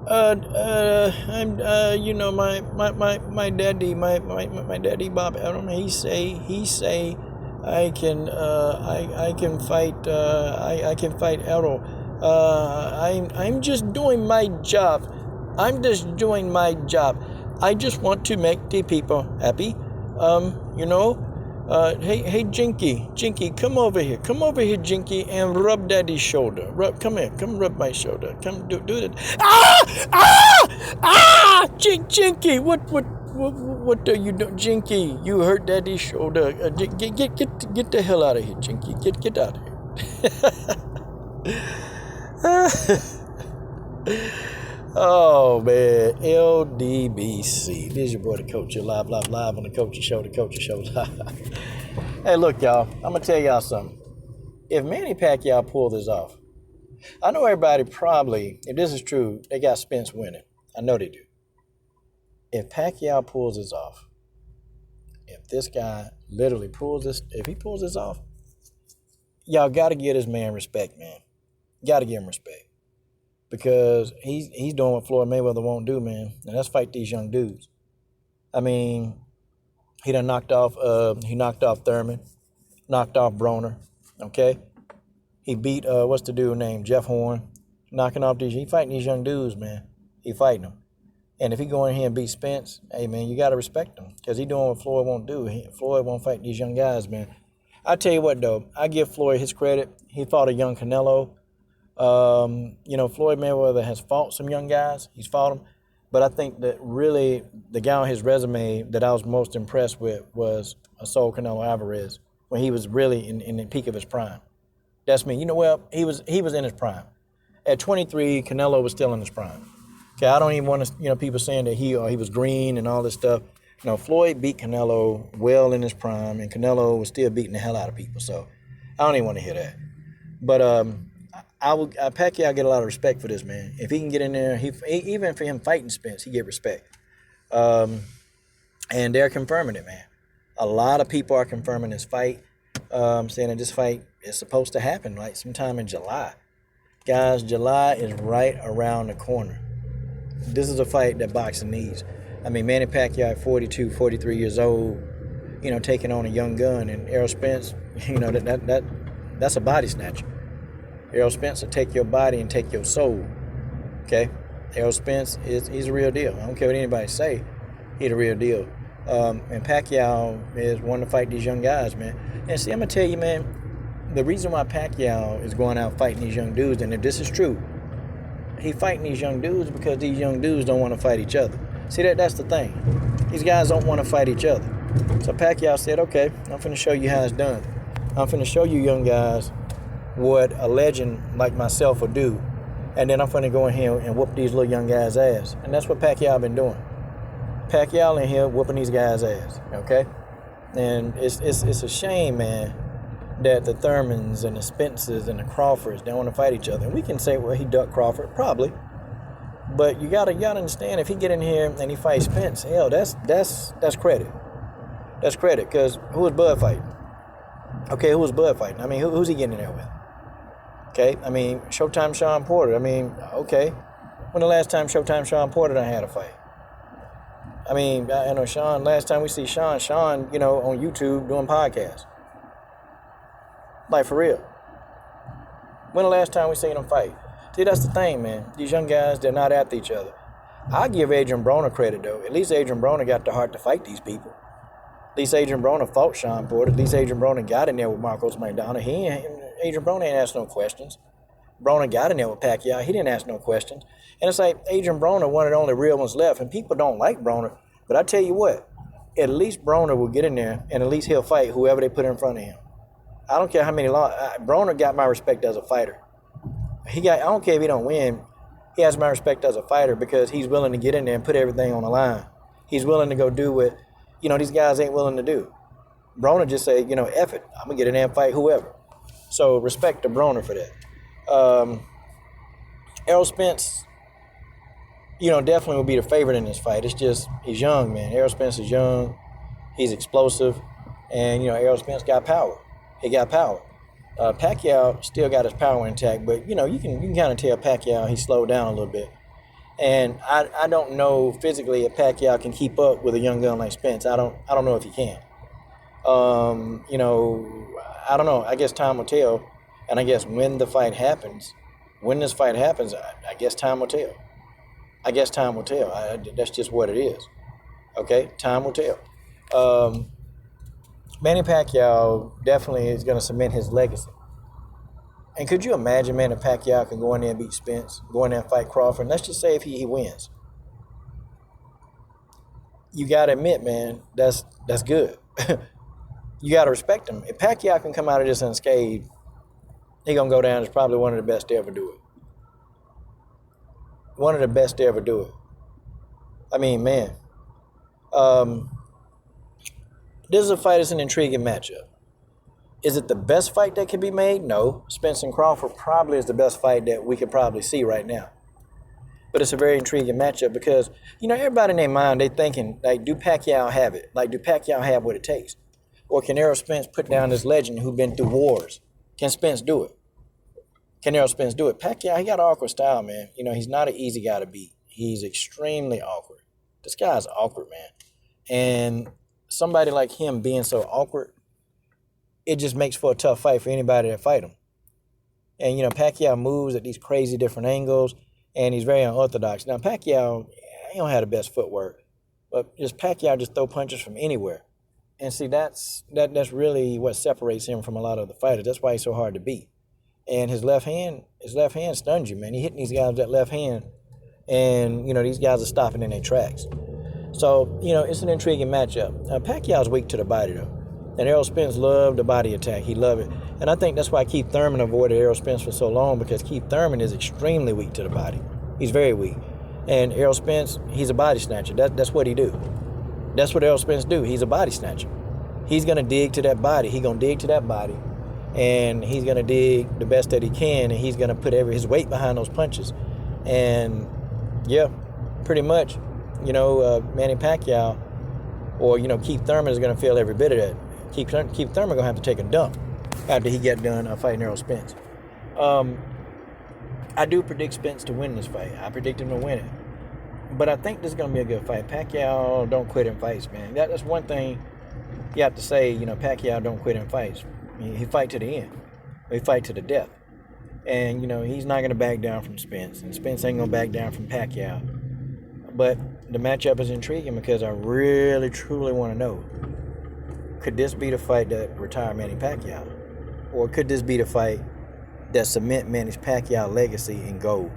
My daddy, my daddy Bob Arum, he say, I can fight, I can fight Errol. I'm just doing my job. I'm just doing my job. I just want to make the people happy. You know, hey, Jinky, come over here, Jinky, and rub Daddy's shoulder. Come here, come rub my shoulder. Come do it. Jinky, what are you doing, Jinky? You hurt Daddy's shoulder. Get the hell out of here, Jinky. Get out of here. Oh man, LDBC. This is your boy, the Coach. Live on the Coach Show. Live. Hey, look, y'all. I'm gonna tell y'all something. If Manny Pacquiao pulled this off, I know everybody probably, if this is true, they got Spence winning. I know they do. If Pacquiao pulls this off, if this guy literally pulls this, if he pulls this off, y'all got to give this man respect, man. Got to give him respect. Because he's doing what Floyd Mayweather won't do, man. And that's fight these young dudes. I mean, he done knocked off Thurman, knocked off Broner, okay? He beat, what's the dude named? Jeff Horn, knocking off he fighting these young dudes, man. He fighting them. And if he go in here and beat Spence, hey, man, you got to respect him. Because he doing what Floyd won't do. Floyd won't fight these young guys, man. I tell you what, though, I give Floyd his credit. He fought a young Canelo. Floyd Mayweather has fought some young guys. He's fought them. But I think that really the guy on his resume that I was most impressed with was Saul Canelo Alvarez when he was really in the peak of his prime. That's me. He was in his prime. At 23, Canelo was still in his prime. Okay, I don't even want to, people saying that he was green and all this stuff. No, Floyd beat Canelo well in his prime, and Canelo was still beating the hell out of people. So I don't even want to hear that. But Pacquiao get a lot of respect for this, man. If he can get in there, even for him fighting Spence, he get respect. And they're confirming it, man. A lot of people are confirming this fight, saying that this fight is supposed to happen like sometime in July. Guys, July is right around the corner. This is a fight that boxing needs. I mean, Manny Pacquiao at 42, 43 years old, taking on a young gun, and Errol Spence, that's a body snatcher. Errol Spence will take your body and take your soul, okay? Errol Spence, he's a real deal. I don't care what anybody say. He's a real deal. And Pacquiao is wanting to fight these young guys, man. And see, I'm going to tell you, man, the reason why Pacquiao is going out fighting these young dudes, and if this is true, he fighting these young dudes because these young dudes don't want to fight each other. See, that's the thing. These guys don't want to fight each other. So Pacquiao said, okay, I'm finna show you how it's done. I'm finna show you young guys what a legend like myself will do. And then I'm finna go in here and whoop these little young guys' ass. And that's what Pacquiao been doing. Pacquiao in here whooping these guys' ass, okay? And it's a shame, man, that the Thurmans and the Spences and the Crawfords don't want to fight each other. And we can say, well, he ducked Crawford, probably. But you gotta understand, if he get in here and he fights Spence, hell, that's credit. That's credit, because who was Bud fighting? Okay, who was Bud fighting? I mean, who's he getting in there with? Okay, I mean, Showtime Sean Porter. I mean, okay. When the last time Showtime Sean Porter done had a fight? I mean, I know Sean, last time we see Sean, on YouTube doing podcasts. Like, for real. When the last time we seen him fight? See, that's the thing, man. These young guys, they're not after each other. I give Adrian Broner credit, though. At least Adrian Broner got the heart to fight these people. At least Adrian Broner fought Sean Porter. At least Adrian Broner got in there with Marcos McDonough. Adrian Broner ain't asked no questions. Broner got in there with Pacquiao. He didn't ask no questions. And it's like Adrian Broner, one of the only real ones left. And people don't like Broner. But I tell you what, at least Broner will get in there and at least he'll fight whoever they put in front of him. I don't care how many Broner got my respect as a fighter. I don't care if he don't win. He has my respect as a fighter because he's willing to get in there and put everything on the line. He's willing to go do what, these guys ain't willing to do. Broner just say, F it. I'm going to get in there and fight whoever. So respect to Broner for that. Errol Spence, definitely will be the favorite in this fight. It's just, he's young, man. Errol Spence is young. He's explosive. And, Errol Spence got power. He got power. Pacquiao still got his power intact, but, you can kind of tell Pacquiao he slowed down a little bit. And I don't know physically if Pacquiao can keep up with a young gun like Spence. I don't know if he can. You know, I don't know. I guess time will tell. And I guess when this fight happens, I guess time will tell. I guess time will tell. That's just what it is. Okay, time will tell. Um, Manny Pacquiao definitely is going to cement his legacy. And could you imagine Manny Pacquiao can go in there and beat Spence, go in there and fight Crawford? And let's just say if he wins, you got to admit, man, that's good. You got to respect him. If Pacquiao can come out of this unscathed, he gonna go down as probably one of the best to ever do it. One of the best to ever do it. I mean, man, um, this is a fight. It's an intriguing matchup. Is it the best fight that can be made? No. Spence and Crawford probably is the best fight that we could probably see right now. But it's a very intriguing matchup because, you know, everybody in their mind, they thinking, like, do Pacquiao have it? Like, do Pacquiao have what it takes? Or can Errol Spence put down this legend who's been through wars? Can Spence do it? Can Errol Spence do it? Pacquiao, he got an awkward style, man. You know, he's not an easy guy to beat. He's extremely awkward. This guy's awkward, man. And somebody like him being so awkward, it just makes for a tough fight for anybody that fight him. And, you know, Pacquiao moves at these crazy different angles, and he's very unorthodox. Now, Pacquiao, he don't have the best footwork, but just Pacquiao just throw punches from anywhere. And see, that's really what separates him from a lot of the fighters. That's why he's so hard to beat. And his left hand stuns you, man. He hitting these guys with that left hand, and, you know, these guys are stopping in their tracks. So, you know, it's an intriguing matchup. Pacquiao's weak to the body, though. And Errol Spence loved the body attack. He loved it. And I think that's why Keith Thurman avoided Errol Spence for so long, because Keith Thurman is extremely weak to the body. He's very weak. And Errol Spence, he's a body snatcher. That's what he do. That's what Errol Spence do. He's a body snatcher. He's going to dig to that body. He's going to dig to that body. And he's going to dig the best that he can. And he's going to put his weight behind those punches. And, yeah, pretty much, you know, Manny Pacquiao or, you know, Keith Thurman is going to feel every bit of that. Keith Thurman going to have to take a dump after he get done fighting Errol Spence. I do predict Spence to win this fight. I predict him to win it. But I think this is going to be a good fight. Pacquiao don't quit in fights, man. That's one thing you have to say, you know, Pacquiao don't quit in fights. He fight to the end. He fight to the death. And, you know, he's not going to back down from Spence. And Spence ain't going to back down from Pacquiao. But the matchup is intriguing because I really, truly want to know, could this be the fight that retire Manny Pacquiao? Or could this be the fight that cement Manny Pacquiao legacy in gold?